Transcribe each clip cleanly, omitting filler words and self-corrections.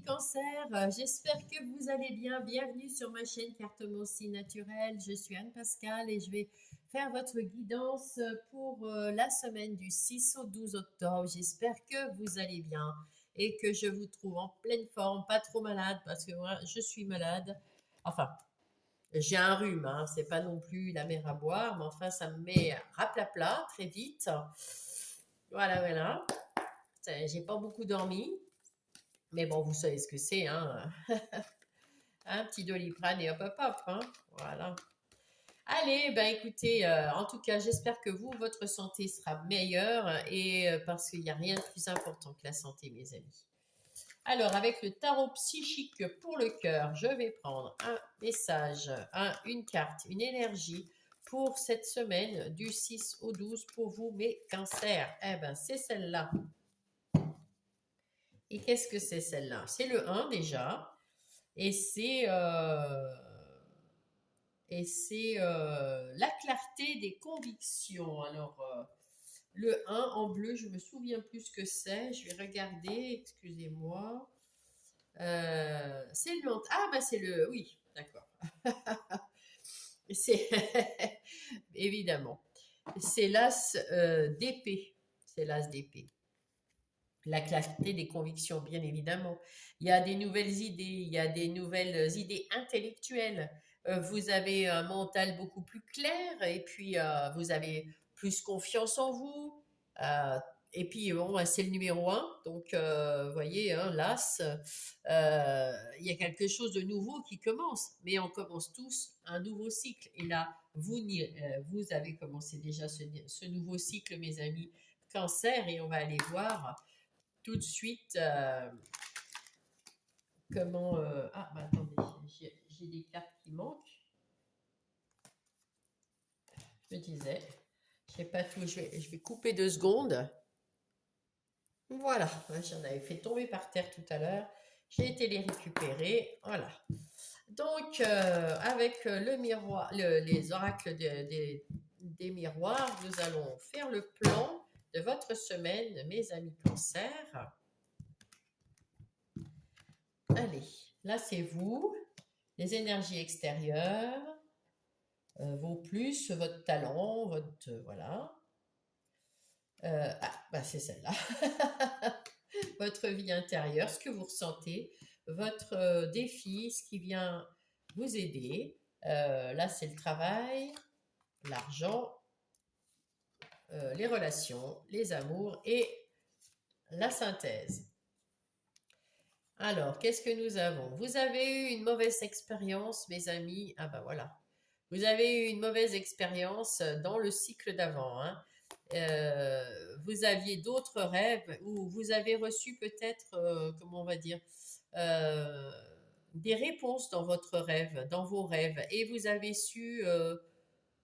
Cancer, j'espère que vous allez bien. Bienvenue sur ma chaîne Cartomancie Naturelle. Je suis Anne-Pascale et je vais faire votre guidance pour la semaine du 6 au 12 octobre. J'espère que vous allez bien et que je vous trouve en pleine forme, pas trop malade parce que moi je suis malade. Enfin, j'ai un rhume, hein, c'est pas non plus la mer à boire, mais enfin ça me met raplapla très vite. Voilà, voilà. J'ai pas beaucoup dormi. Mais bon, vous savez ce que c'est, hein. Un petit Doliprane et hop, hop, hop, hein. Voilà. Allez, ben écoutez, en tout cas, j'espère que vous, votre santé sera meilleure et parce qu'il n'y a rien de plus important que la santé, mes amis. Alors, avec le tarot psychique pour le cœur, je vais prendre un message, une carte, une énergie pour cette semaine du 6 au 12 pour vous, mes cancers. Eh ben, c'est celle-là. Et qu'est-ce que c'est celle-là? C'est le 1 déjà. Et c'est la clarté des convictions. Alors, le 1 en bleu, je me souviens plus ce que c'est. Je vais regarder, excusez-moi. C'est le... Ah, bah c'est le... Oui, d'accord. C'est... Évidemment. C'est l'as d'épée. C'est l'as d'épée. La clarté des convictions, bien évidemment. Il y a des nouvelles idées, il y a des nouvelles idées intellectuelles. Vous avez un mental beaucoup plus clair et puis vous avez plus confiance en vous. Euh, et puis, bon, bah, c'est le numéro un. Donc, vous voyez, hein, l'as, il y a quelque chose de nouveau qui commence. Mais on commence tous un nouveau cycle. Et là, vous avez commencé déjà ce nouveau cycle, mes amis, cancer, et on va aller voir tout de suite comment... Ah, bah attendez, j'ai des cartes qui manquent. Je me disais, je sais pas tout, je vais couper 2 secondes. Voilà, j'en avais fait tomber par terre tout à l'heure. J'ai été les récupérer. Voilà. Donc, avec le miroir, les oracles des miroirs, nous allons faire le plan de votre semaine, mes amis cancer. Allez, là c'est vous, les énergies extérieures, vos plus, votre talent, votre... voilà. Bah c'est celle-là. Votre vie intérieure, ce que vous ressentez, votre défi, ce qui vient vous aider. Là, c'est le travail, l'argent, les relations, les amours et la synthèse. Alors, qu'est-ce que nous avons? Vous avez eu une mauvaise expérience, mes amis. Ah bah voilà. Vous avez eu une mauvaise expérience dans le cycle d'avant, hein. Vous aviez d'autres rêves ou vous avez reçu peut-être, comment on va dire, euh, des réponses dans votre rêve, dans vos rêves, et vous avez su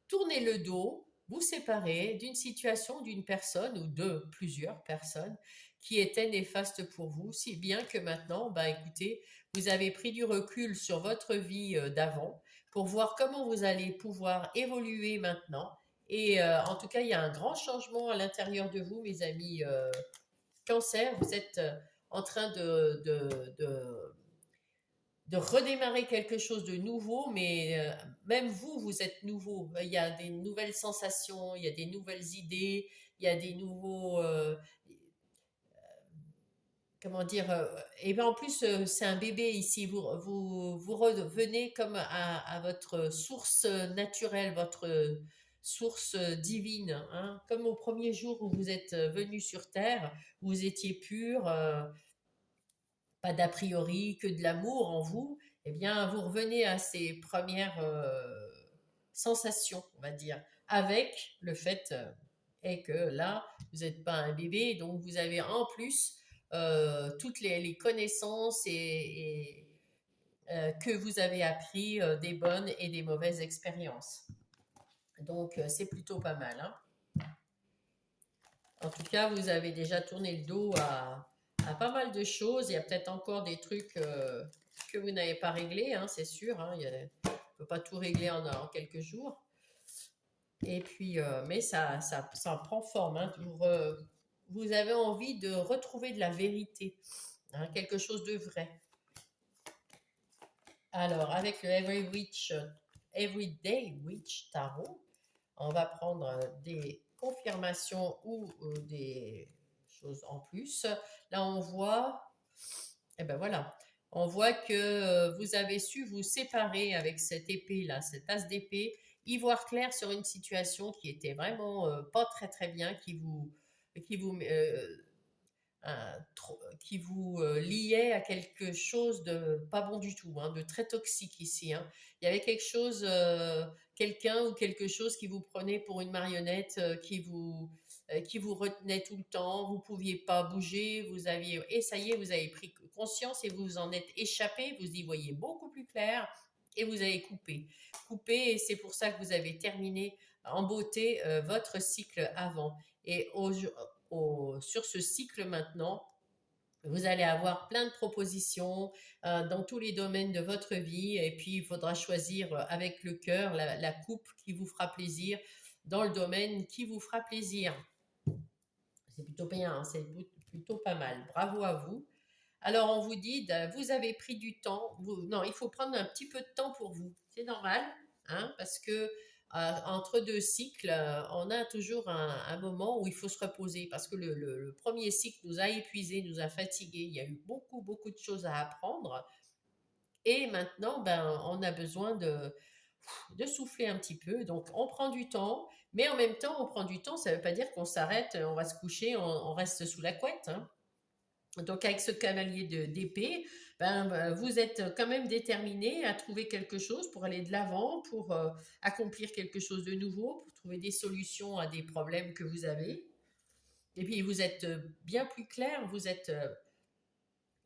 tourner le dos, vous séparer d'une situation, d'une personne ou de plusieurs personnes qui étaient néfastes pour vous, si bien que maintenant, bah écoutez, vous avez pris du recul sur votre vie d'avant pour voir comment vous allez pouvoir évoluer maintenant. Et en tout cas, il y a un grand changement à l'intérieur de vous, mes amis cancer. Vous êtes en train de redémarrer quelque chose de nouveau, mais même vous, vous êtes nouveau. Il y a des nouvelles sensations, il y a des nouvelles idées, il y a des nouveaux... comment dire et bien en plus, c'est un bébé ici. Vous revenez comme à votre source naturelle, votre source divine, hein, comme au premier jour où vous êtes venu sur Terre, vous étiez pur, pas d'a priori, que de l'amour en vous, eh bien, vous revenez à ces premières sensations, on va dire, avec le fait est que là, vous n'êtes pas un bébé, donc vous avez en plus toutes les connaissances que vous avez appris des bonnes et des mauvaises expériences. Donc, c'est plutôt pas mal, hein. En tout cas, vous avez déjà tourné le dos à pas mal de choses. Il y a peut-être encore des trucs que vous n'avez pas réglés, hein, c'est sûr, hein. On ne peut pas tout régler en quelques jours. Et puis, mais ça prend forme, hein. Vous avez envie de retrouver de la vérité, hein, quelque chose de vrai. Alors, avec le Everyday Witch Tarot, on va prendre des confirmations ou des choses en plus. Là, on voit, et ben voilà, on voit que vous avez su vous séparer avec cette épée là, cette as d'épée, y voir clair sur une situation qui était vraiment pas très très bien, qui vous qui vous liait à quelque chose de pas bon du tout, hein, de très toxique ici, hein. Il y avait quelque chose, quelqu'un ou quelque chose qui vous prenait pour une marionnette, qui vous retenait tout le temps, vous pouviez pas bouger, vous aviez, et ça y est, vous avez pris conscience et vous vous en êtes échappé, vous y voyez beaucoup plus clair et vous avez coupé, et c'est pour ça que vous avez terminé en beauté votre cycle avant. Et sur ce cycle maintenant, vous allez avoir plein de propositions dans tous les domaines de votre vie, et puis il faudra choisir avec le cœur la coupe qui vous fera plaisir dans le domaine qui vous fera plaisir. C'est plutôt bien, hein, c'est plutôt pas mal. Bravo à vous. Alors on vous dit, vous avez pris du temps. Non, il faut prendre un petit peu de temps pour vous. C'est normal, hein, parce que entre deux cycles, on a toujours un moment où il faut se reposer, parce que le premier cycle nous a épuisés, nous a fatigués. Il y a eu beaucoup, beaucoup de choses à apprendre. Et maintenant, ben, on a besoin de souffler un petit peu. Donc on prend du temps, mais en même temps, on prend du temps, ça ne veut pas dire qu'on s'arrête, on va se coucher, on reste sous la couette, hein. Donc avec ce cavalier d'épée, ben, vous êtes quand même déterminé à trouver quelque chose pour aller de l'avant, pour accomplir quelque chose de nouveau, pour trouver des solutions à des problèmes que vous avez. Et puis vous êtes bien plus clair, vous êtes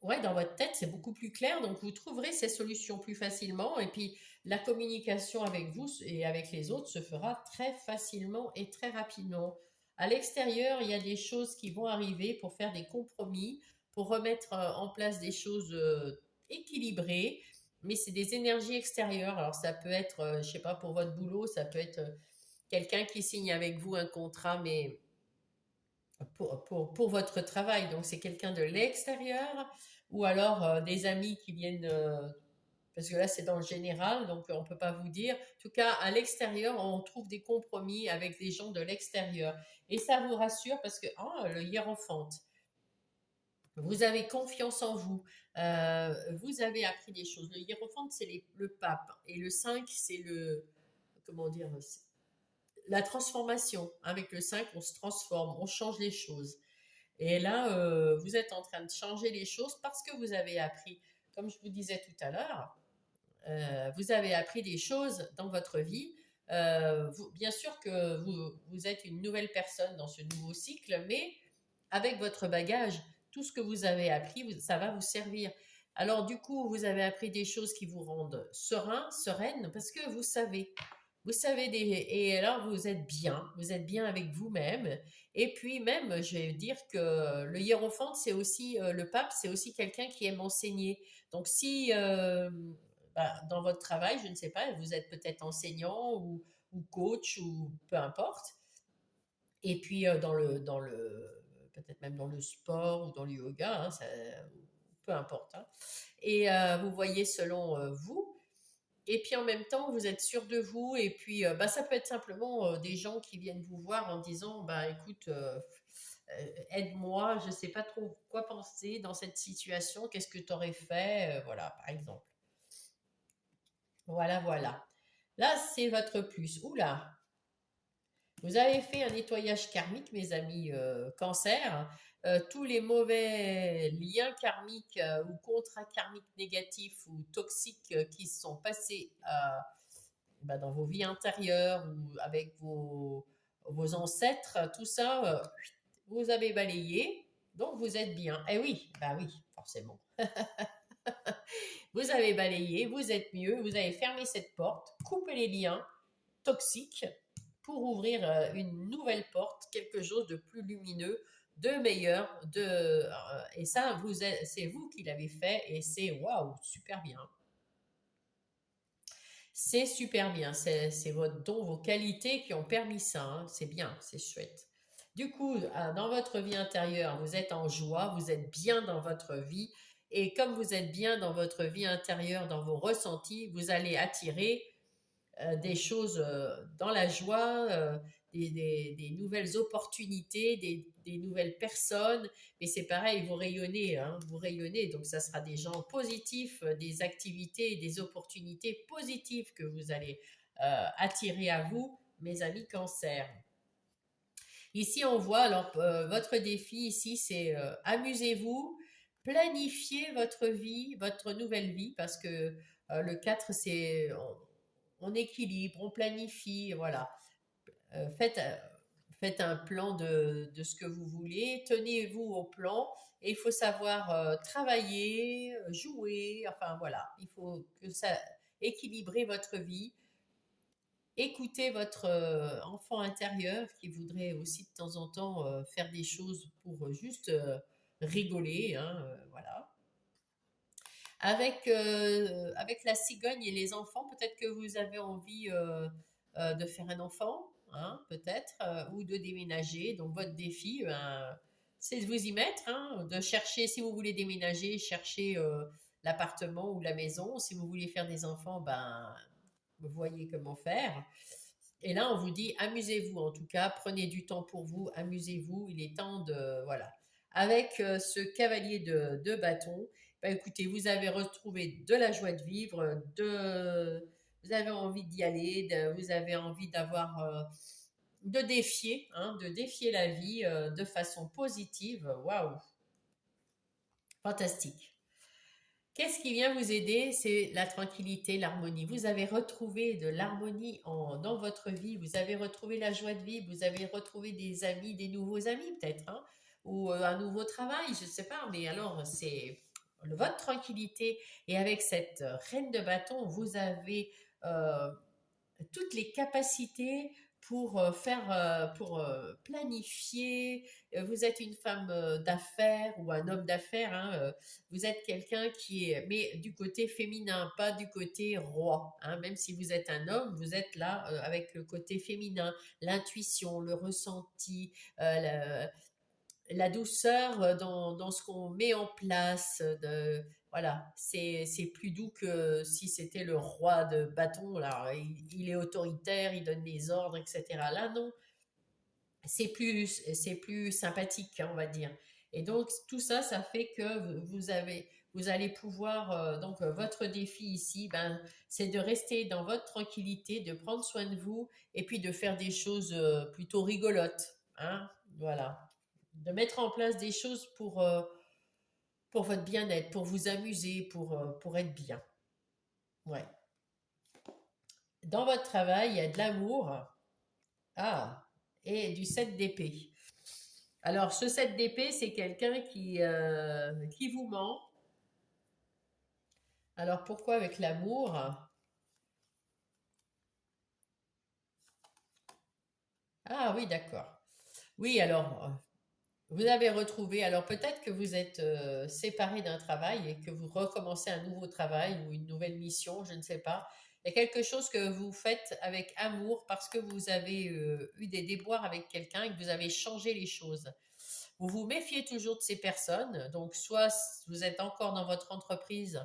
ouais, dans votre tête, c'est beaucoup plus clair, donc vous trouverez ces solutions plus facilement. Et puis la communication avec vous et avec les autres se fera très facilement et très rapidement. À l'extérieur, il y a des choses qui vont arriver pour faire des compromis, pour remettre en place des choses équilibrées, mais c'est des énergies extérieures. Alors ça peut être, je sais pas, pour votre boulot, ça peut être quelqu'un qui signe avec vous un contrat, mais pour votre travail. Donc c'est quelqu'un de l'extérieur, ou alors des amis qui viennent, parce que là c'est dans le général, donc on ne peut pas vous dire. En tout cas, à l'extérieur, on trouve des compromis avec des gens de l'extérieur. Et ça vous rassure parce que le hiérophante, vous avez confiance en vous, vous avez appris des choses. Le hiérophante, c'est le pape, et le 5 c'est le, comment dire, la transformation. Avec le 5 on se transforme, on change les choses. Et là, vous êtes en train de changer les choses parce que vous avez appris, comme je vous disais tout à l'heure, vous avez appris des choses dans votre vie. Bien sûr que vous êtes une nouvelle personne dans ce nouveau cycle, mais avec votre bagage, tout ce que vous avez appris, ça va vous servir. Alors du coup, vous avez appris des choses qui vous rendent serein, sereine, parce que vous savez et alors vous êtes bien avec vous-même. Et puis même, je vais dire que le hiérophante, c'est aussi le pape, c'est aussi quelqu'un qui aime enseigner. Donc si dans votre travail, je ne sais pas, vous êtes peut-être enseignant ou coach ou peu importe. Et puis peut-être même dans le sport ou dans le yoga, hein, peu importe, hein. Et vous voyez selon vous. Et puis en même temps, vous êtes sûr de vous. Et puis, ça peut être simplement des gens qui viennent vous voir en disant, bah écoute, aide-moi, je ne sais pas trop quoi penser dans cette situation. Qu'est-ce que tu aurais fait, voilà, par exemple. Voilà, voilà. Là, c'est votre plus. Oula, vous avez fait un nettoyage karmique, mes amis cancer. Tous les mauvais liens karmiques ou contrats karmiques négatifs ou toxiques qui se sont passés dans vos vies intérieures ou avec vos ancêtres, tout ça, vous avez balayé. Donc vous êtes bien. Eh oui, bah oui, forcément. Vous avez balayé, vous êtes mieux, vous avez fermé cette porte, coupé les liens toxiques pour ouvrir une nouvelle porte, quelque chose de plus lumineux, de meilleur, et ça, c'est vous qui l'avez fait, et c'est waouh, super bien. C'est super bien, c'est votre don, vos qualités qui ont permis ça, hein. C'est bien, c'est chouette. Du coup, dans votre vie intérieure, vous êtes en joie, vous êtes bien dans votre vie, Et comme vous êtes bien dans votre vie intérieure, dans vos ressentis, vous allez attirer des choses dans la joie, des nouvelles opportunités, des nouvelles personnes. Mais c'est pareil, vous rayonnez, hein, vous rayonnez. Donc ça sera des gens positifs, des activités, des opportunités positives que vous allez attirer à vous, mes amis cancer. Ici, on voit, alors, votre défi ici, c'est amusez-vous, planifiez votre vie, votre nouvelle vie, parce que le 4 c'est on équilibre, on planifie, voilà. Faites un plan de ce que vous voulez, tenez-vous au plan, et il faut savoir travailler, jouer, enfin voilà, il faut que ça équilibrer votre vie. Écoutez votre enfant intérieur qui voudrait aussi de temps en temps faire des choses pour juste rigoler, hein, voilà. Avec la cigogne et les enfants, peut-être que vous avez envie de faire un enfant, hein, peut-être, ou de déménager. Donc votre défi, c'est de vous y mettre, hein, de chercher, si vous voulez déménager, chercher l'appartement ou la maison. Si vous voulez faire des enfants, ben, vous voyez comment faire. Et là, on vous dit, amusez-vous en tout cas, prenez du temps pour vous, amusez-vous, il est temps de... Voilà. Avec ce cavalier de bâton, bah, écoutez, vous avez retrouvé de la joie de vivre, vous avez envie d'y aller, vous avez envie d'avoir... de défier la vie de façon positive. Waouh, fantastique. Qu'est-ce qui vient vous aider? C'est la tranquillité, l'harmonie. Vous avez retrouvé de l'harmonie dans votre vie, vous avez retrouvé la joie de vivre, vous avez retrouvé des amis, des nouveaux amis peut-être, hein, ou un nouveau travail, je ne sais pas, mais alors c'est votre tranquillité. Et avec cette reine de bâton, vous avez euh, toutes les capacités pour planifier. Vous êtes une femme d'affaires ou un homme d'affaires, hein, vous êtes quelqu'un qui est, mais du côté féminin, pas du côté roi, hein. Même si vous êtes un homme, vous êtes là avec le côté féminin, l'intuition, le ressenti, la, la douceur dans ce qu'on met en place. Voilà, c'est plus doux que si c'était le roi de bâton. Là, il est autoritaire, il donne des ordres, etc. Là, non, c'est plus sympathique, hein, on va dire. Et donc, tout ça, ça fait que vous allez pouvoir, donc, votre défi ici, ben, c'est de rester dans votre tranquillité, de prendre soin de vous et puis de faire des choses plutôt rigolotes, hein, voilà. De mettre en place des choses pour votre bien-être, pour vous amuser, pour être bien. Ouais. Dans votre travail, il y a de l'amour. Ah, et du 7 d'épée. Alors, ce 7 d'épée, c'est quelqu'un qui vous ment. Alors, pourquoi avec l'amour? Ah oui, d'accord. Oui, alors, vous avez retrouvé, alors peut-être que vous êtes séparé d'un travail et que vous recommencez un nouveau travail ou une nouvelle mission, je ne sais pas. Il y a quelque chose que vous faites avec amour parce que vous avez eu des déboires avec quelqu'un et que vous avez changé les choses. Vous vous méfiez toujours de ces personnes, donc soit vous êtes encore dans votre entreprise,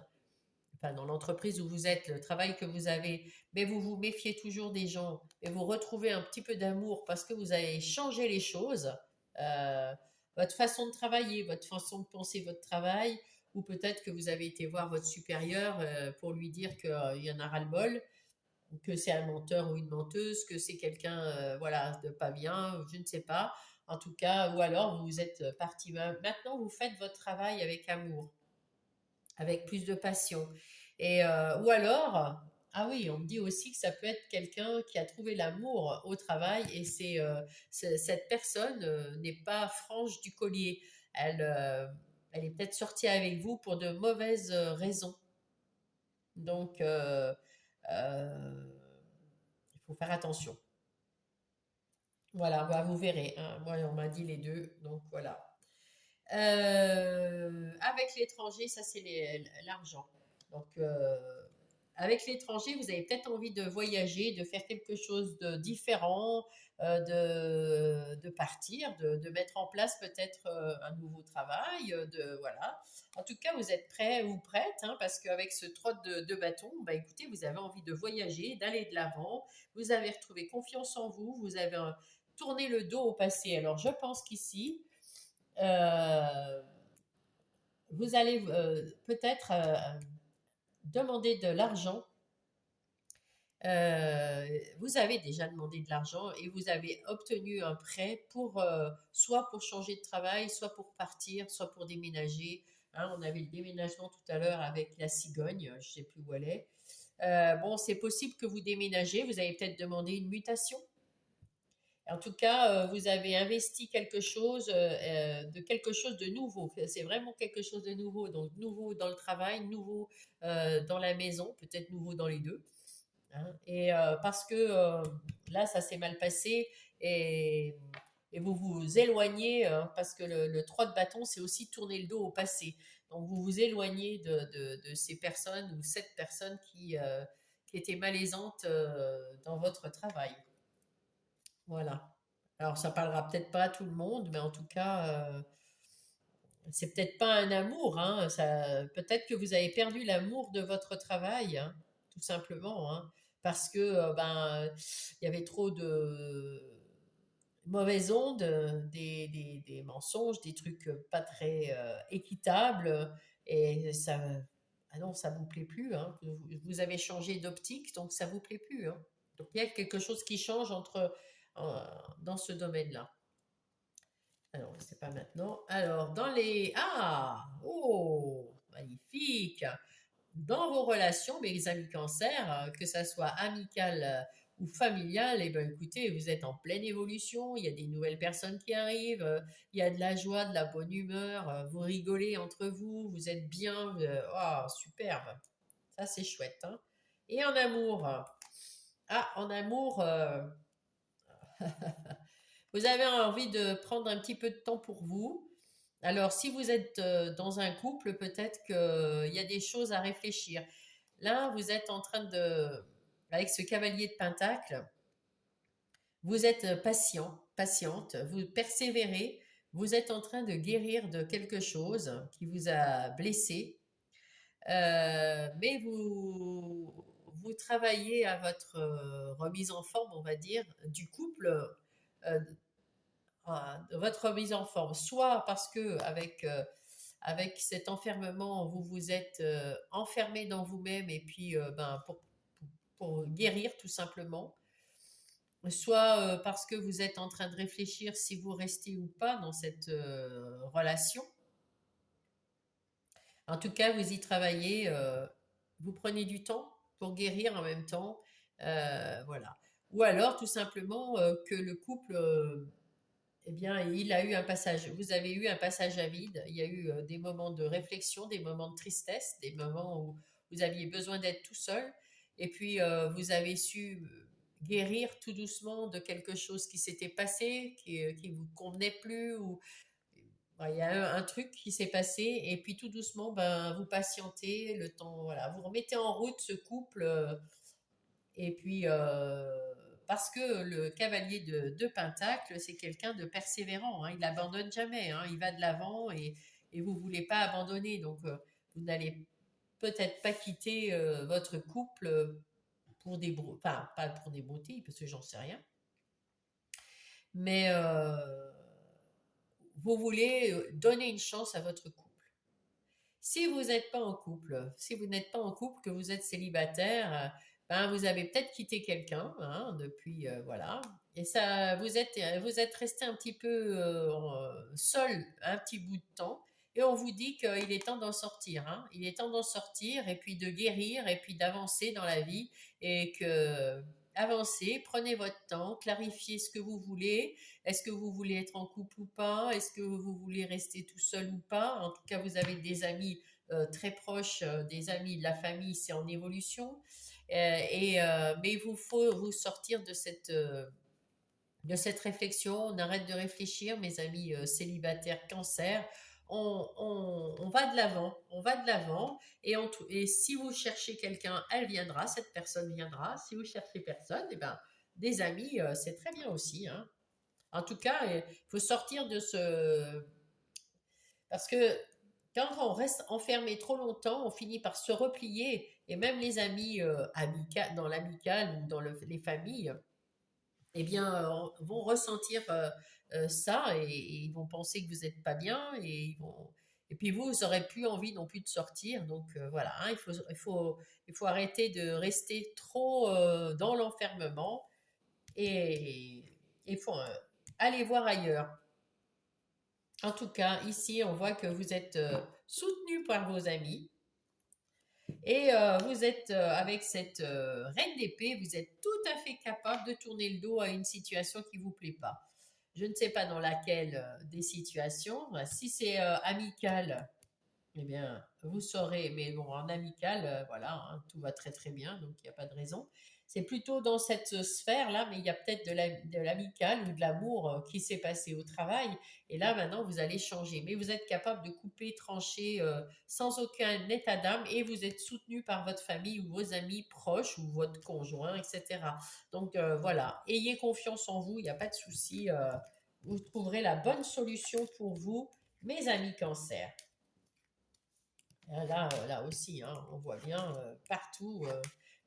enfin dans l'entreprise où vous êtes, le travail que vous avez, mais vous vous méfiez toujours des gens et vous retrouvez un petit peu d'amour parce que vous avez changé les choses, euh, votre façon de travailler, votre façon de penser votre travail, ou peut-être que vous avez été voir votre supérieur pour lui dire qu'il y en a ras-le-bol, que c'est un menteur ou une menteuse, que c'est quelqu'un voilà, de pas bien, je ne sais pas. En tout cas, ou alors vous êtes parti. Maintenant, vous faites votre travail avec amour, avec plus de passion. Et, ou alors, ah oui, on me dit aussi que ça peut être quelqu'un qui a trouvé l'amour au travail et cette personne n'est pas franche du collier. Elle, euh, elle est peut-être sortie avec vous pour de mauvaises raisons. Donc, il faut faire attention. Voilà, bah, vous verrez, hein. Moi, on m'a dit les deux, donc voilà. Avec l'étranger, ça c'est l'argent. Donc, avec l'étranger, vous avez peut-être envie de voyager, de faire quelque chose de différent, de partir, de mettre en place peut-être un nouveau travail, voilà. En tout cas, vous êtes prêt ou prête, hein, parce qu'avec ce trot de bâton, bah, écoutez, vous avez envie de voyager, d'aller de l'avant, vous avez retrouvé confiance en vous, vous avez tourné le dos au passé. Alors, je pense qu'ici, euh, vous allez peut-être demander de l'argent. Vous avez déjà demandé de l'argent et vous avez obtenu un prêt pour soit pour changer de travail, soit pour partir, soit pour déménager. Hein, on avait le déménagement tout à l'heure avec la cigogne, je ne sais plus où elle est. Bon, c'est possible que vous déménagez, vous avez peut-être demandé une mutation. En tout cas, vous avez investi quelque chose de nouveau. C'est vraiment quelque chose de nouveau. Donc, nouveau dans le travail, nouveau dans la maison, peut-être nouveau dans les deux. Hein. Et parce que là, ça s'est mal passé et, et vous vous éloignez, parce que le 3 de bâton, c'est aussi tourner le dos au passé. Donc, vous vous éloignez de ces personnes ou cette personne qui était malaisante dans votre travail. Voilà. Alors, ça parlera peut-être pas à tout le monde, mais en tout cas, c'est peut-être pas un amour, hein, peut-être que vous avez perdu l'amour de votre travail, hein, tout simplement, hein, parce que il y avait trop de mauvaises ondes, des mensonges, des trucs pas très équitables, et ah non, ça vous plaît plus, hein, vous avez changé d'optique, donc ça vous plaît plus, hein. Donc il y a quelque chose qui change euh, dans ce domaine-là. Alors, c'est pas maintenant. Alors, oh, magnifique! Dans vos relations, mes amis cancers, que ça soit amical ou familial, eh ben, écoutez, vous êtes en pleine évolution, il y a des nouvelles personnes qui arrivent, il y a de la joie, de la bonne humeur, vous rigolez entre vous, vous êtes bien, oh, superbe! Ça, c'est chouette, hein. Et en amour, en amour, vous avez envie de prendre un petit peu de temps pour vous. Alors, si vous êtes dans un couple, peut-être qu'il y a des choses à réfléchir. Là, vous êtes en train avec ce cavalier de Pentacle, vous êtes patiente, vous persévérez, vous êtes en train de guérir de quelque chose qui vous a blessé, mais vous travaillez à votre remise en forme, on va dire, du couple, euh, de votre remise en forme, soit parce que avec cet enfermement, vous vous êtes enfermé dans vous-même et puis pour guérir tout simplement, soit parce que vous êtes en train de réfléchir si vous restez ou pas dans cette relation. En tout cas, vous y travaillez, vous prenez du temps pour guérir en même temps, voilà. Ou alors tout simplement que le couple eh bien, il a eu un passage, vous avez eu un passage à vide, il y a eu des moments de réflexion, des moments de tristesse, des moments où vous aviez besoin d'être tout seul, et puis vous avez su guérir tout doucement de quelque chose qui s'était passé, qui vous convenait plus, ou il y a un truc qui s'est passé, et puis tout doucement, ben, vous patientez le temps, voilà, vous remettez en route ce couple, et puis, parce que le cavalier de Pentacle, c'est quelqu'un de persévérant, hein, il n'abandonne jamais, hein, il va de l'avant, et vous ne voulez pas abandonner. Donc, vous n'allez peut-être pas quitter votre couple pour enfin, pas pour des broutilles, parce que j'en sais rien. Mais vous voulez donner une chance à votre couple. Si vous n'êtes pas en couple, si vous n'êtes pas en couple, que vous êtes célibataire, ben vous avez peut-être quitté quelqu'un, hein, depuis, voilà, et ça, vous êtes resté un petit peu seul un petit bout de temps, et on vous dit qu'il est temps d'en sortir, hein. Il est temps d'en sortir et puis de guérir et puis d'avancer dans la vie, et que avancez, prenez votre temps, clarifiez ce que vous voulez. Est-ce que vous voulez être en couple ou pas? Est-ce que vous voulez rester tout seul ou pas? En tout cas, vous avez des amis très proches, des amis de la famille, c'est en évolution. Mais il vous faut vous sortir de cette réflexion. On arrête de réfléchir, mes amis célibataires cancer. on va de l'avant, on va de l'avant, et si vous cherchez quelqu'un, elle viendra, cette personne viendra. Si vous cherchez personne, eh ben, des amis, c'est très bien aussi, hein. En tout cas, il faut sortir de ce... Parce que quand on reste enfermé trop longtemps, on finit par se replier, et même les amis dans l'amical ou dans les familles, eh bien, vont ressentir ça, et ils vont penser que vous n'êtes pas bien, et puis vous n'aurez plus envie non plus de sortir. Donc voilà, hein, il faut arrêter de rester trop dans l'enfermement, et il faut aller voir ailleurs. En tout cas, ici, on voit que vous êtes soutenu par vos amis, et vous êtes avec cette reine d'épée, vous êtes tout à fait capable de tourner le dos à une situation qui vous plaît pas. Je ne sais pas dans laquelle des situations. Si c'est amical, eh bien, vous saurez, mais bon, en amical, voilà, hein, tout va très très bien, donc il n'y a pas de raison. C'est plutôt dans cette sphère-là, mais il y a peut-être de l'amical ou de l'amour qui s'est passé au travail, et là maintenant vous allez changer. Mais vous êtes capable de couper, trancher sans aucun état d'âme, et vous êtes soutenu par votre famille ou vos amis proches ou votre conjoint, etc. Donc voilà, ayez confiance en vous, il n'y a pas de souci, vous trouverez la bonne solution pour vous, mes amis cancer. Là aussi, hein, on voit bien partout.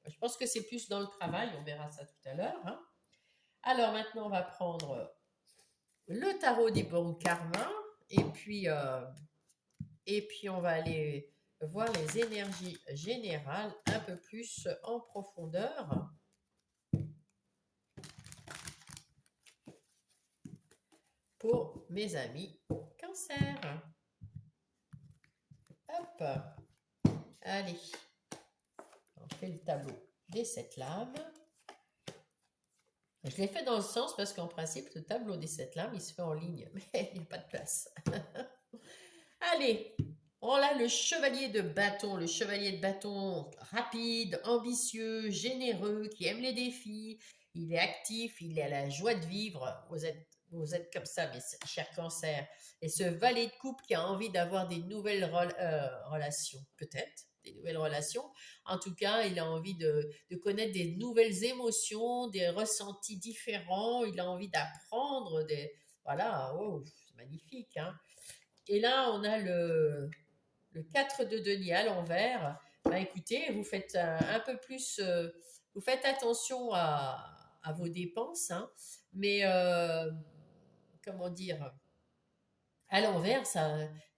Je pense que c'est plus dans le travail, on verra ça tout à l'heure, hein. Alors maintenant, on va prendre le tarot des bons karmas, et puis on va aller voir les énergies générales un peu plus en profondeur pour mes amis cancer. Hop, allez, on fait le tableau des 7 lames. Je l'ai fait dans le sens parce qu'en principe, le tableau des 7 lames, il se fait en ligne, mais il n'y a pas de place. Allez, on a le chevalier de bâton rapide, ambitieux, généreux, qui aime les défis. Il est actif, il a la joie de vivre. Vous êtes comme ça, mes chers cancers. Et ce valet de coupe qui a envie d'avoir des nouvelles relations, peut-être, des nouvelles relations. En tout cas, il a envie de connaître des nouvelles émotions, des ressentis différents. Il a envie d'apprendre Voilà, oh, c'est magnifique, hein. Et là, on a le 4 de denier à l'envers. Bah, écoutez, vous faites un peu plus, vous faites attention à vos dépenses, hein, mais comment dire, à l'envers,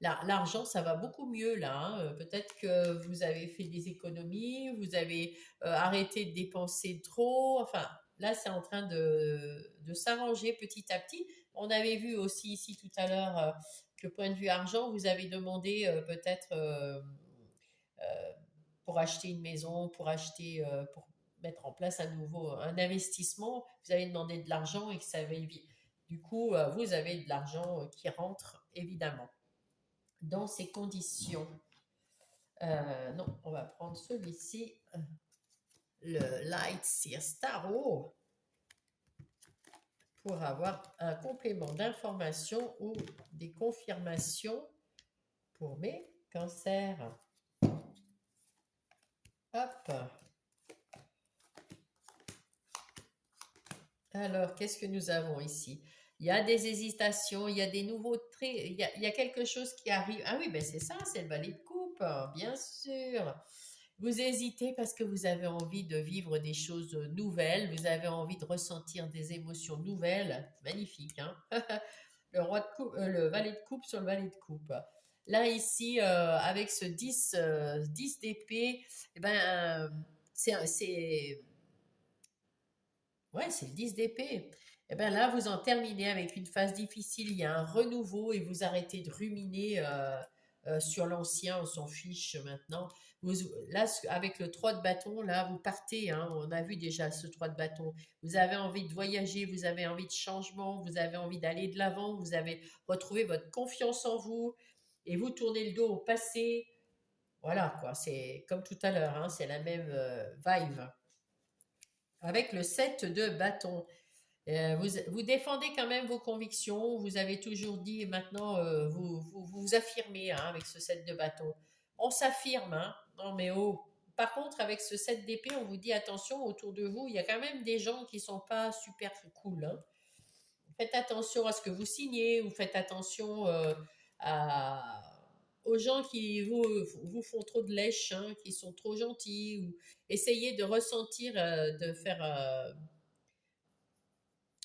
l'argent, ça va beaucoup mieux là, hein. Peut-être que vous avez fait des économies, vous avez arrêté de dépenser trop. Enfin, là, c'est en train de s'arranger petit à petit. On avait vu aussi ici tout à l'heure que point de vue argent, vous avez demandé peut-être euh, pour acheter une maison, pour mettre en place à nouveau un investissement, vous avez demandé de l'argent, et que ça avait du coup, vous avez de l'argent qui rentre, évidemment. Dans ces conditions, non, on va prendre celui-ci, le Light Sears Tarot, pour avoir un complément d'information ou des confirmations pour mes cancers. Hop. Alors, qu'est-ce que nous avons ici? Il y a des hésitations, il y a des nouveaux traits, il y a quelque chose qui arrive. Ah oui, ben c'est ça, c'est le valet de coupe, hein, bien sûr. Vous hésitez parce que vous avez envie de vivre des choses nouvelles, vous avez envie de ressentir des émotions nouvelles. Magnifique, hein? Le valet de coupe sur le valet de coupe. Là, ici, avec ce 10 d'épée, eh ben, c'est ouais, c'est le 10 d'épée. Et bien là, vous en terminez avec une phase difficile, il y a un renouveau, et vous arrêtez de ruminer sur l'ancien, on s'en fiche maintenant. Là, avec le 3 de bâton, là, vous partez, hein, on a vu déjà ce 3 de bâton. Vous avez envie de voyager, vous avez envie de changement, vous avez envie d'aller de l'avant, vous avez retrouvé votre confiance en vous, et vous tournez le dos au passé. Voilà, quoi, c'est comme tout à l'heure, hein, c'est la même vibe. Avec le 7 de bâton. Vous défendez quand même vos convictions. Vous avez toujours dit, et maintenant vous affirmez hein, avec ce 7 de bâton. On s'affirme, hein. Non mais oh. Par contre, avec ce 7 d'épée, on vous dit attention autour de vous. Il y a quand même des gens qui sont pas super cool, hein. Faites attention à ce que vous signez ou faites attention à, aux gens qui vous font trop de lèche, hein, qui sont trop gentils. Ou essayez de ressentir, de faire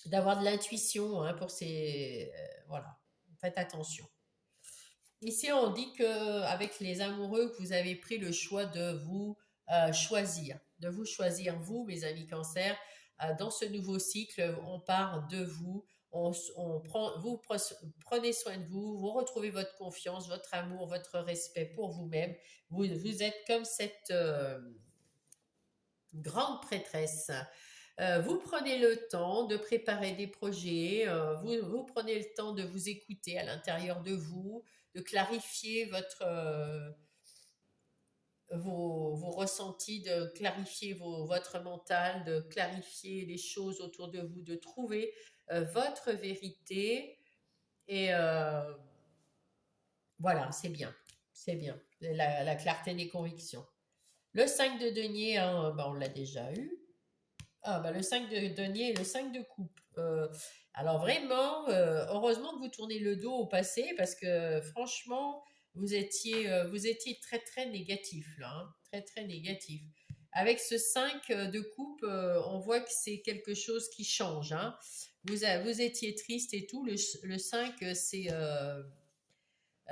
d'avoir de l'intuition hein, pour ces voilà, faites attention. Ici, on dit que avec les amoureux, que vous avez pris le choix de vous choisir vous, mes amis Cancer. Dans ce nouveau cycle, on part de vous. Prenez soin de vous, vous retrouvez votre confiance, votre amour, votre respect pour vous-même. Vous êtes comme cette grande prêtresse. Vous prenez le temps de préparer des projets, vous prenez le temps de vous écouter à l'intérieur de vous, de clarifier vos ressentis, de clarifier votre mental, de clarifier les choses autour de vous, de trouver votre vérité. Et voilà, c'est bien, c'est bien. La clarté des convictions. Le 5 de denier, hein, ben, on l'a déjà eu. Ah, bah, le 5 de denier et le 5 de coupe. Alors vraiment, heureusement que vous tournez le dos au passé parce que franchement, vous étiez très très négatif là, hein, très très négatif. Avec ce 5 de coupe, on voit que c'est quelque chose qui change, hein. Vous étiez triste et tout. Le 5, c'est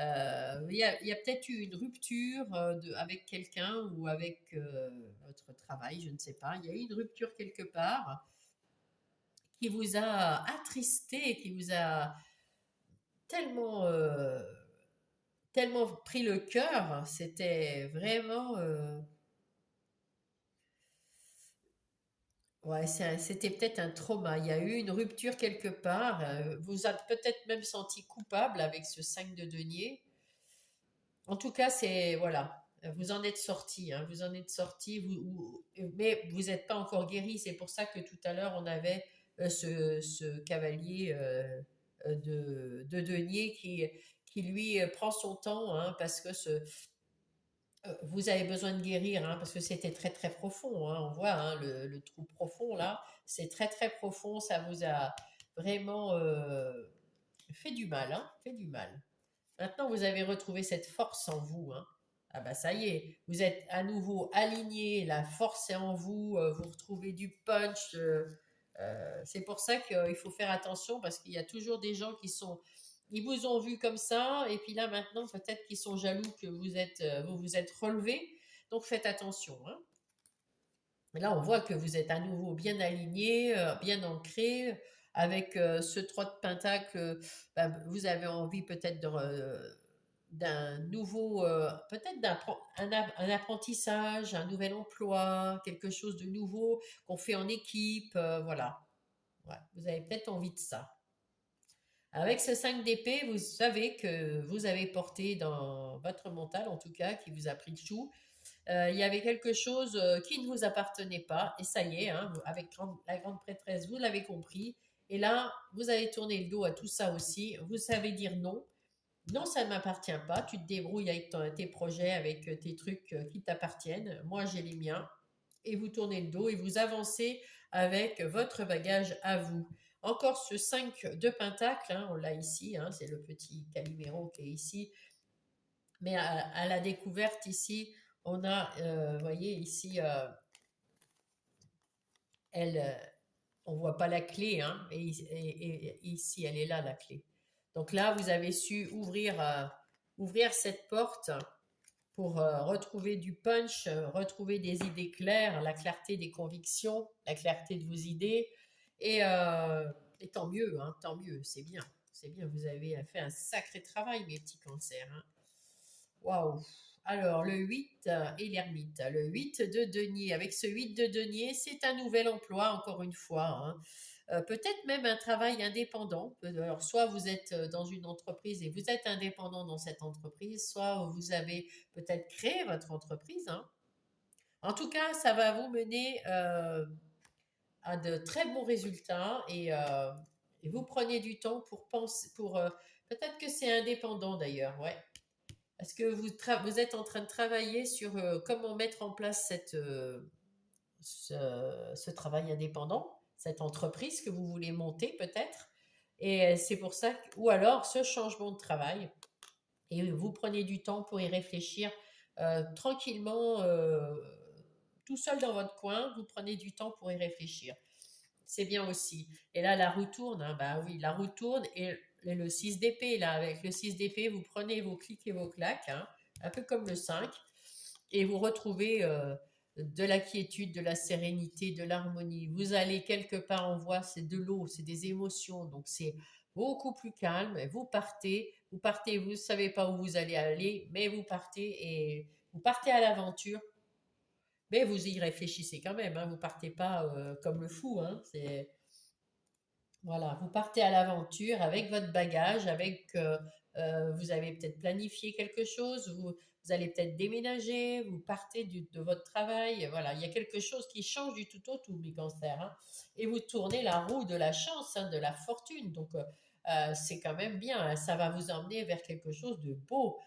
il y a peut-être eu une rupture avec quelqu'un ou avec votre travail, je ne sais pas. Il y a eu une rupture quelque part qui vous a attristé, qui vous a tellement, tellement pris le cœur. C'était vraiment... ouais, c'était peut-être un trauma. Il y a eu une rupture quelque part. Vous êtes peut-être même senti coupable avec ce 5 de denier. En tout cas, c'est voilà, vous en êtes sorti, hein, vous en êtes sorti, mais vous n'êtes pas encore guéri. C'est pour ça que tout à l'heure on avait ce cavalier de denier qui lui prend son temps, hein, parce que vous avez besoin de guérir, hein, parce que c'était très très profond. Hein, on voit hein, le trou profond là, c'est très très profond. Ça vous a vraiment fait du mal, hein, fait du mal. Maintenant, vous avez retrouvé cette force en vous, hein. Ah bah ça y est, vous êtes à nouveau aligné, la force est en vous, vous retrouvez du punch. C'est pour ça qu'il faut faire attention parce qu'il y a toujours des gens ils vous ont vu comme ça et puis là maintenant peut-être qu'ils sont jaloux que vous vous êtes relevé. Donc faites attention, hein. Là, on voit que vous êtes à nouveau bien aligné, bien ancré. Avec ce 3 de pentacle, bah, vous avez envie peut-être d'un nouveau, peut-être un apprentissage, un nouvel emploi, quelque chose de nouveau qu'on fait en équipe, voilà. Ouais, vous avez peut-être envie de ça. Avec ce 5 d'épée, vous savez que vous avez porté dans votre mental, en tout cas, qui vous a pris le chou, il y avait quelque chose qui ne vous appartenait pas, et ça y est, hein, avec la grande prêtresse, vous l'avez compris, et là, vous avez tourné le dos à tout ça aussi, vous savez dire non, non, ça ne m'appartient pas, tu te débrouilles avec tes projets, avec tes trucs qui t'appartiennent, moi j'ai les miens, et vous tournez le dos et vous avancez avec votre bagage à vous. Encore ce 5 de pentacle, hein, on l'a ici, hein, c'est le petit caliméro qui est ici, mais à la découverte ici, on a, vous voyez ici, elle, on voit pas la clé, hein, et ici, elle est là, la clé. Donc là, vous avez su ouvrir cette porte pour retrouver du punch, retrouver des idées claires, la clarté des convictions, la clarté de vos idées. Et, euh, et tant mieux, c'est bien. C'est bien, vous avez fait un sacré travail, mes petits cancers, hein. Waouh! Alors, le 8 et l'ermite. Le 8 de denier. Avec ce 8 de denier, c'est un nouvel emploi, encore une fois, hein. Peut-être même un travail indépendant. Alors, soit vous êtes dans une entreprise et vous êtes indépendant dans cette entreprise, soit vous avez peut-être créé votre entreprise, hein. En tout cas, ça va vous mener à de très bons résultats et vous prenez du temps pour penser, peut-être que c'est indépendant d'ailleurs, ouais. Est-ce que vous êtes en train de travailler sur comment mettre en place ce travail indépendant, cette entreprise que vous voulez monter peut-être? Et c'est pour ça ou alors ce changement de travail, et vous prenez du temps pour y réfléchir tranquillement, tout seul dans votre coin, vous prenez du temps pour y réfléchir. C'est bien aussi. Et là, la roue tourne, hein, bah oui, la roue tourne et le 6 d'épée, là, avec le 6 d'épée, vous prenez vos clics et vos claques, hein, un peu comme le 5, et vous retrouvez de la quiétude, de la sérénité, de l'harmonie. Vous allez quelque part, on voit, c'est de l'eau, c'est des émotions, donc c'est beaucoup plus calme. Vous partez, vous ne savez pas où vous allez aller, mais vous partez à l'aventure, mais vous y réfléchissez quand même, hein, vous partez pas comme le fou, hein, voilà, vous partez à l'aventure avec votre bagage, vous avez peut-être planifié quelque chose, vous allez peut-être déménager, vous partez de votre travail, voilà, il y a quelque chose qui change du tout au tout, mes cancers, hein, et vous tournez la roue de la chance, hein, de la fortune, donc c'est quand même bien, hein, ça va vous emmener vers quelque chose de beau.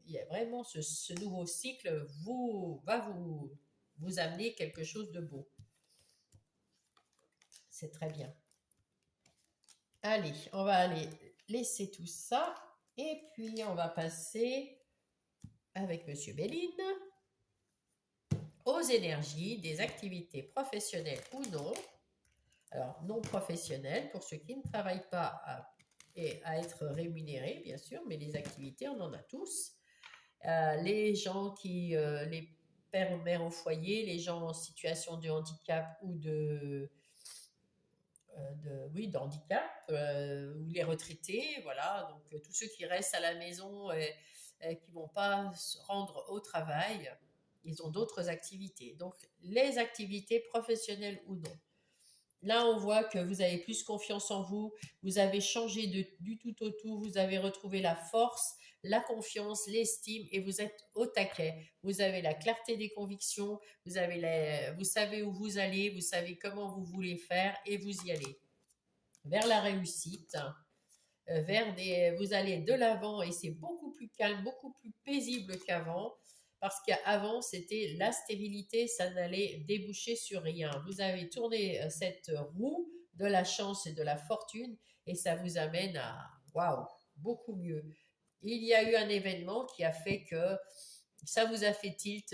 Il y a vraiment ce nouveau cycle vous amener quelque chose de beau. C'est très bien. Allez, on va aller laisser tout ça et puis on va passer avec Monsieur Béline aux énergies des activités professionnelles ou non. Alors, non professionnelles pour ceux qui ne travaillent pas et à être rémunérés, bien sûr, mais les activités, on en a tous. Les gens les pères ou mères au foyer, les gens en situation de handicap ou oui, de handicap, ou les retraités, voilà, donc tous ceux qui restent à la maison et qui ne vont pas se rendre au travail, ils ont d'autres activités. Donc, les activités professionnelles ou non. Là, on voit que vous avez plus confiance en vous, vous avez changé du tout au tout, vous avez retrouvé la force, la confiance, l'estime et vous êtes au taquet. Vous avez la clarté des convictions, vous savez où vous allez, vous savez comment vous voulez faire et vous y allez vers la réussite, vous allez de l'avant et c'est beaucoup plus calme, beaucoup plus paisible qu'avant. Parce qu'avant, c'était la stérilité, ça n'allait déboucher sur rien. Vous avez tourné cette roue de la chance et de la fortune et ça vous amène à, waouh, beaucoup mieux. Il y a eu un événement qui a fait que ça vous a fait tilt,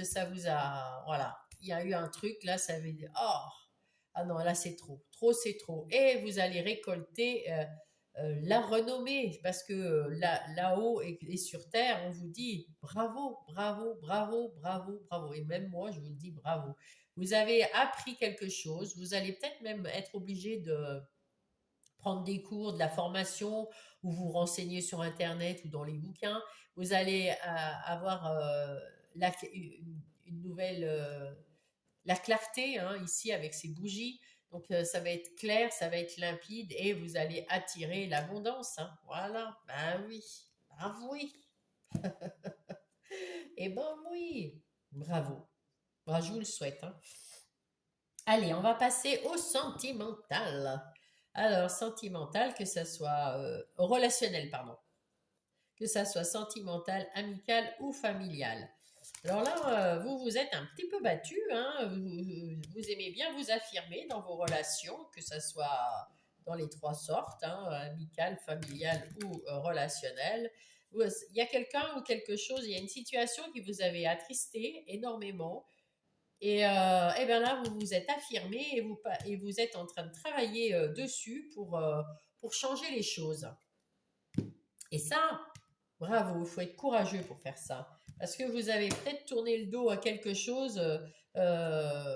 voilà, il y a eu un truc, là, ça veut dire, oh, ah non, là, c'est trop, trop, c'est trop. Et vous allez récolter la renommée, parce que là-haut et sur Terre, on vous dit bravo, bravo, bravo, bravo, bravo. Et même moi, je vous le dis bravo. Vous avez appris quelque chose, vous allez peut-être même être obligé de prendre des cours, de la formation, ou vous renseigner sur Internet ou dans les bouquins. Vous allez avoir une nouvelle, la clarté, hein, ici avec ces bougies. Donc ça va être clair, ça va être limpide et vous allez attirer l'abondance, hein. Voilà, ben oui, ben oui, et ben oui, bravo. Ben, je vous le souhaite, hein. Allez, on va passer au sentimental. Alors, sentimental, que ça soit relationnel, pardon, que ça soit sentimental, amical ou familial. Alors là, vous vous êtes un petit peu battu, hein, vous aimez bien vous affirmer dans vos relations, que ça soit dans les trois sortes, hein, amical, familial ou relationnel. Il y a quelqu'un ou quelque chose, il y a une situation qui vous avait attristé énormément et bien là, vous vous êtes affirmé et vous êtes en train de travailler dessus pour changer les choses. Et ça, bravo, il faut être courageux pour faire ça. Parce que vous avez peut-être tourné le dos à quelque chose euh,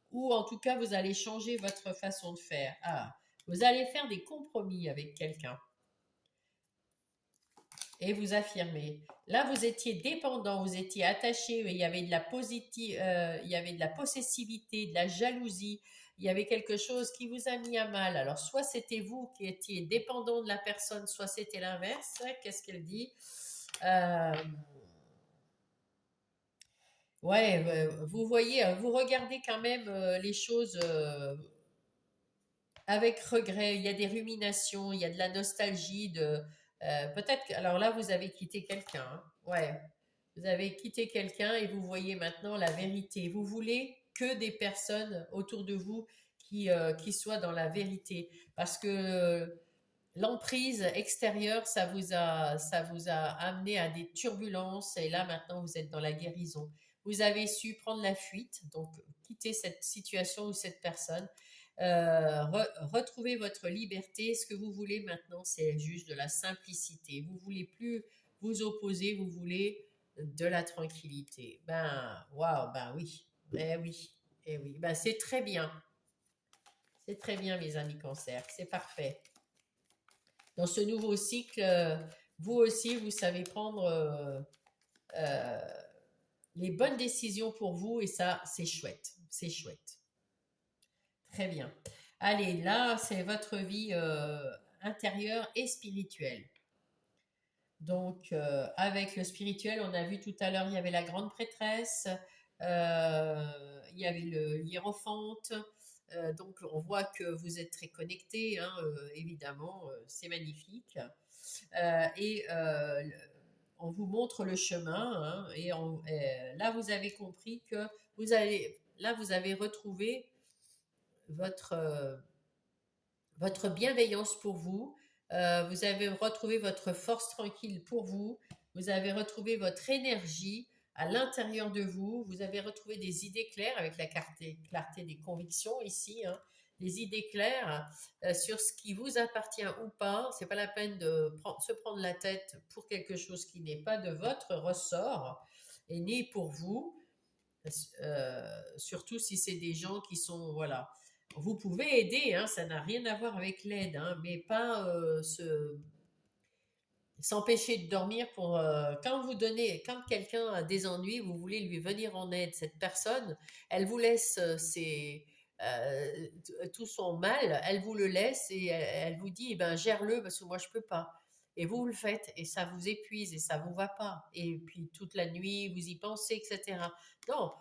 ou en tout cas, vous allez changer votre façon de faire. Ah, vous allez faire des compromis avec quelqu'un et vous affirmer. Là, vous étiez dépendant, vous étiez attaché, il y avait il y avait de la possessivité, de la jalousie, il y avait quelque chose qui vous a mis à mal. Alors, soit c'était vous qui étiez dépendant de la personne, soit c'était l'inverse. Qu'est-ce qu'elle dit? Euh, ouais, vous voyez, vous regardez quand même les choses. avec regret, il y a des ruminations, il y a de la nostalgie de peut-être que, alors là vous avez quitté quelqu'un, hein. Ouais, vous avez quitté quelqu'un et vous voyez maintenant la vérité. Vous voulez que des personnes autour de vous qui soient dans la vérité, parce que l'emprise extérieure, ça vous a amené à des turbulences et là maintenant vous êtes dans la guérison. Vous avez su prendre la fuite, donc quitter cette situation ou cette personne, retrouver votre liberté. Ce que vous voulez maintenant, c'est juste de la simplicité. Vous voulez plus vous opposer, vous voulez de la tranquillité. Ben, waouh, ben oui, eh oui, eh oui, ben c'est très bien. C'est très bien, mes amis cancer, c'est parfait. Dans ce nouveau cycle, vous aussi, vous savez prendre euh, les bonnes décisions pour vous et ça, c'est chouette. C'est chouette. Très bien. Allez, là, c'est votre vie intérieure et spirituelle. Donc, avec le spirituel, on a vu tout à l'heure, il y avait la grande prêtresse, il y avait le hiérophante. Donc, on voit que vous êtes très connectés, hein, évidemment, c'est magnifique. Et on vous montre le chemin, hein, là, vous avez compris que là, vous avez retrouvé votre, votre bienveillance pour vous, vous avez retrouvé votre force tranquille pour vous, vous avez retrouvé votre énergie à l'intérieur de vous, vous avez retrouvé des idées claires avec la clarté des convictions ici, hein, des idées claires sur ce qui vous appartient ou pas. C'est pas la peine de se prendre la tête pour quelque chose qui n'est pas de votre ressort et ni pour vous, surtout si c'est des gens qui sont, voilà. Vous pouvez aider, hein, ça n'a rien à voir avec l'aide, hein, mais pas s'empêcher de dormir pour quand quelqu'un a des ennuis, vous voulez lui venir en aide. Cette personne, elle vous laisse tout son mal, elle vous le laisse et elle vous dit, eh ben gère-le parce que moi je peux pas. Et vous le faites et ça vous épuise et ça vous va pas. Et puis toute la nuit vous y pensez, etc. Non,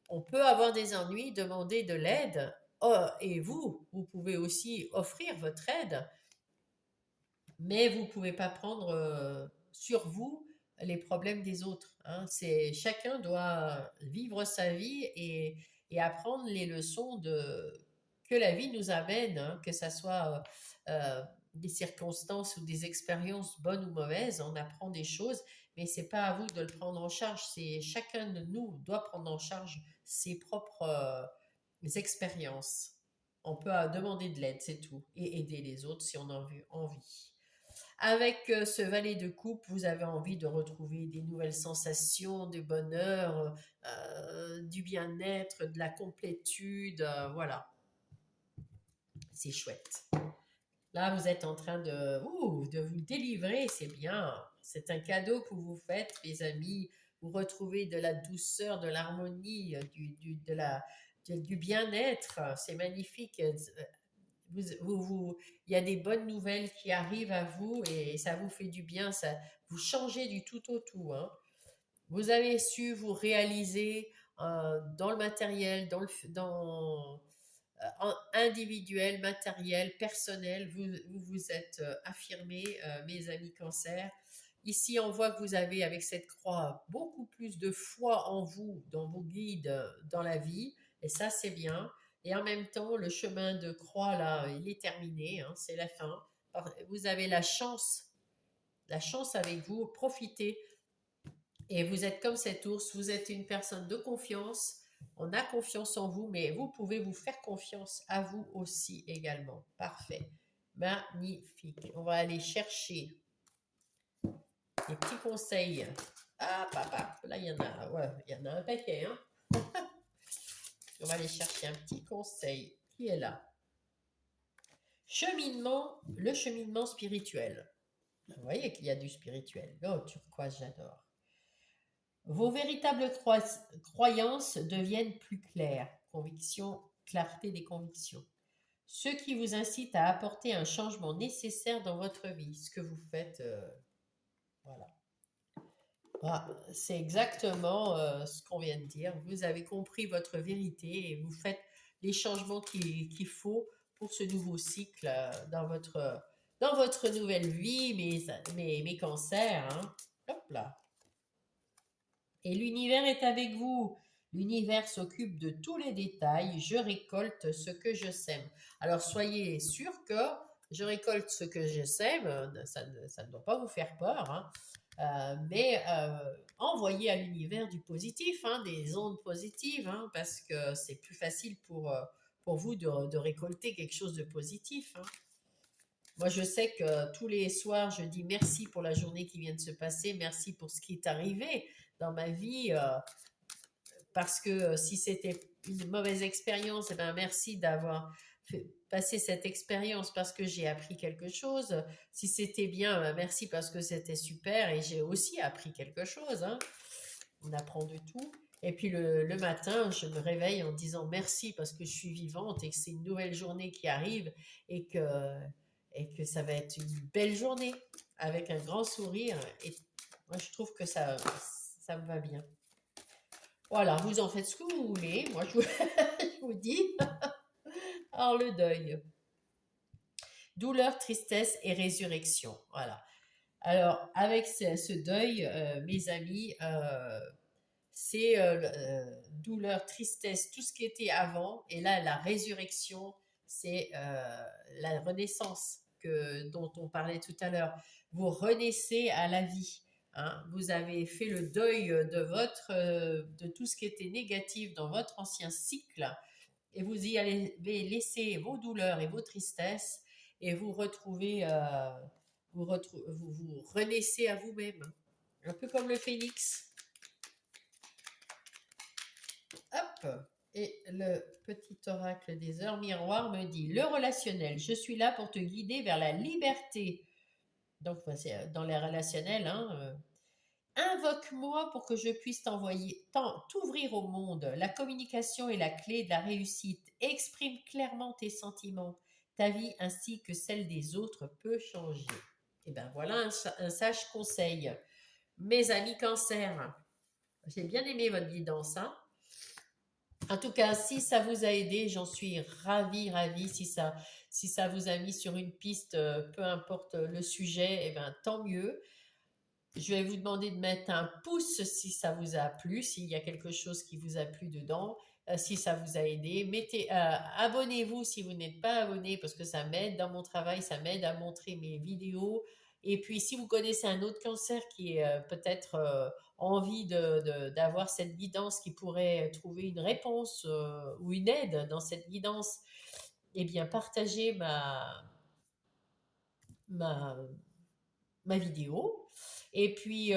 on peut avoir des ennuis, demander de l'aide. Oh, et vous pouvez aussi offrir votre aide, mais vous ne pouvez pas prendre sur vous les problèmes des autres, hein. Chacun doit vivre sa vie et apprendre les leçons que la vie nous amène, hein, que ce soit des circonstances ou des expériences bonnes ou mauvaises, on apprend des choses, mais c'est pas à vous de le prendre en charge. C'est chacun de nous doit prendre en charge ses propres expériences. On peut demander de l'aide, c'est tout, et aider les autres si on en a envie. Avec ce valet de coupe, vous avez envie de retrouver des nouvelles sensations, du bonheur, du bien-être, de la complétude, voilà, c'est chouette. Là, vous êtes en train de vous délivrer, c'est bien. C'est un cadeau que vous faites, mes amis. Vous retrouvez de la douceur, de l'harmonie, du bien-être. C'est magnifique. Il y a des bonnes nouvelles qui arrivent à vous et ça vous fait du bien. Ça, vous changez du tout au tout, hein. Vous avez su vous réaliser dans le matériel, individuel, matériel, personnel. Vous vous êtes affirmé, mes amis cancer. Ici, on voit que vous avez, avec cette croix, beaucoup plus de foi en vous, dans vos guides, dans la vie. Et ça, c'est bien. Et en même temps, le chemin de croix, là, il est terminé, hein, c'est la fin. Vous avez la chance avec vous, profitez. Et vous êtes comme cet ours, vous êtes une personne de confiance. On a confiance en vous, mais vous pouvez vous faire confiance à vous aussi également. Parfait. Magnifique. On va aller chercher des petits conseils. Ah, papa, là, il y en a, ouais, il y en a un paquet, hein. On va aller chercher un petit conseil qui est là. Le cheminement spirituel. Vous voyez qu'il y a du spirituel. Oh, turquoise, j'adore. Vos véritables croyances deviennent plus claires. Conviction, clarté des convictions. Ce qui vous incite à apporter un changement nécessaire dans votre vie. Ce que vous faites, voilà. C'est exactement ce qu'on vient de dire. Vous avez compris votre vérité et vous faites les changements qu'il faut pour ce nouveau cycle dans votre nouvelle vie, mes cancers. Hein. Hop là. Et l'univers est avec vous. L'univers s'occupe de tous les détails. Je récolte ce que je sème. Alors soyez sûr que je récolte ce que je sème. Ça ne doit pas vous faire peur. Hein. Mais envoyez à l'univers du positif, hein, des ondes positives, hein, parce que c'est plus facile pour vous de récolter quelque chose de positif. Hein. Moi, je sais que tous les soirs, je dis merci pour la journée qui vient de se passer, merci pour ce qui est arrivé dans ma vie, parce que si c'était une mauvaise expérience, eh ben merci d'avoir passé cette expérience parce que j'ai appris quelque chose. Si c'était bien, ben merci parce que c'était super et j'ai aussi appris quelque chose. Hein. On apprend de tout. Et puis le matin, je me réveille en disant merci parce que je suis vivante et que c'est une nouvelle journée qui arrive et que ça va être une belle journée avec un grand sourire. Et moi, je trouve que ça me va bien. Voilà, vous en faites ce que vous voulez. Moi, je vous dis. Alors, le deuil. Douleur, tristesse et résurrection. Voilà. Alors, avec ce deuil, mes amis, c'est douleur, tristesse, tout ce qui était avant. Et là, la résurrection, c'est la renaissance dont on parlait tout à l'heure. Vous renaissez à la vie. Hein. Vous avez fait le deuil de tout ce qui était négatif dans votre ancien cycle et vous y avez laissé vos douleurs et vos tristesses et vous retrouvez, vous renaissez à vous-même. Un peu comme le phénix. Hop. Et le petit oracle des heures miroirs me dit, le relationnel, je suis là pour te guider vers la liberté. Donc, c'est dans les relationnels, hein, invoque-moi pour que je puisse t'ouvrir au monde. La communication est la clé de la réussite. Exprime clairement tes sentiments. Ta vie ainsi que celle des autres peut changer. Et bien voilà un sage conseil. Mes amis cancer, j'ai bien aimé votre guidance. Hein. En tout cas, si ça vous a aidé, j'en suis ravie. Si ça vous a mis sur une piste, peu importe le sujet, eh ben, tant mieux. Je vais vous demander de mettre un pouce si ça vous a plu, s'il y a quelque chose qui vous a plu dedans, si ça vous a aidé. Abonnez-vous si vous n'êtes pas abonné parce que ça m'aide dans mon travail, ça m'aide à montrer mes vidéos. Et puis, si vous connaissez un autre cancer qui est peut-être envie d'avoir cette guidance, qui pourrait trouver une réponse ou une aide dans cette guidance, eh bien, partagez ma, ma vidéo. Et puis,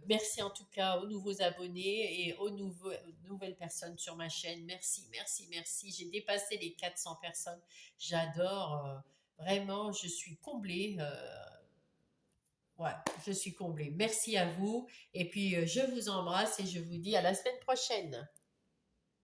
merci en tout cas aux nouveaux abonnés et aux nouvelles personnes sur ma chaîne. Merci, merci, merci. J'ai dépassé les 400 personnes. J'adore. Vraiment, je suis comblée. Ouais, je suis comblée. Merci à vous. Et puis, je vous embrasse et je vous dis à la semaine prochaine.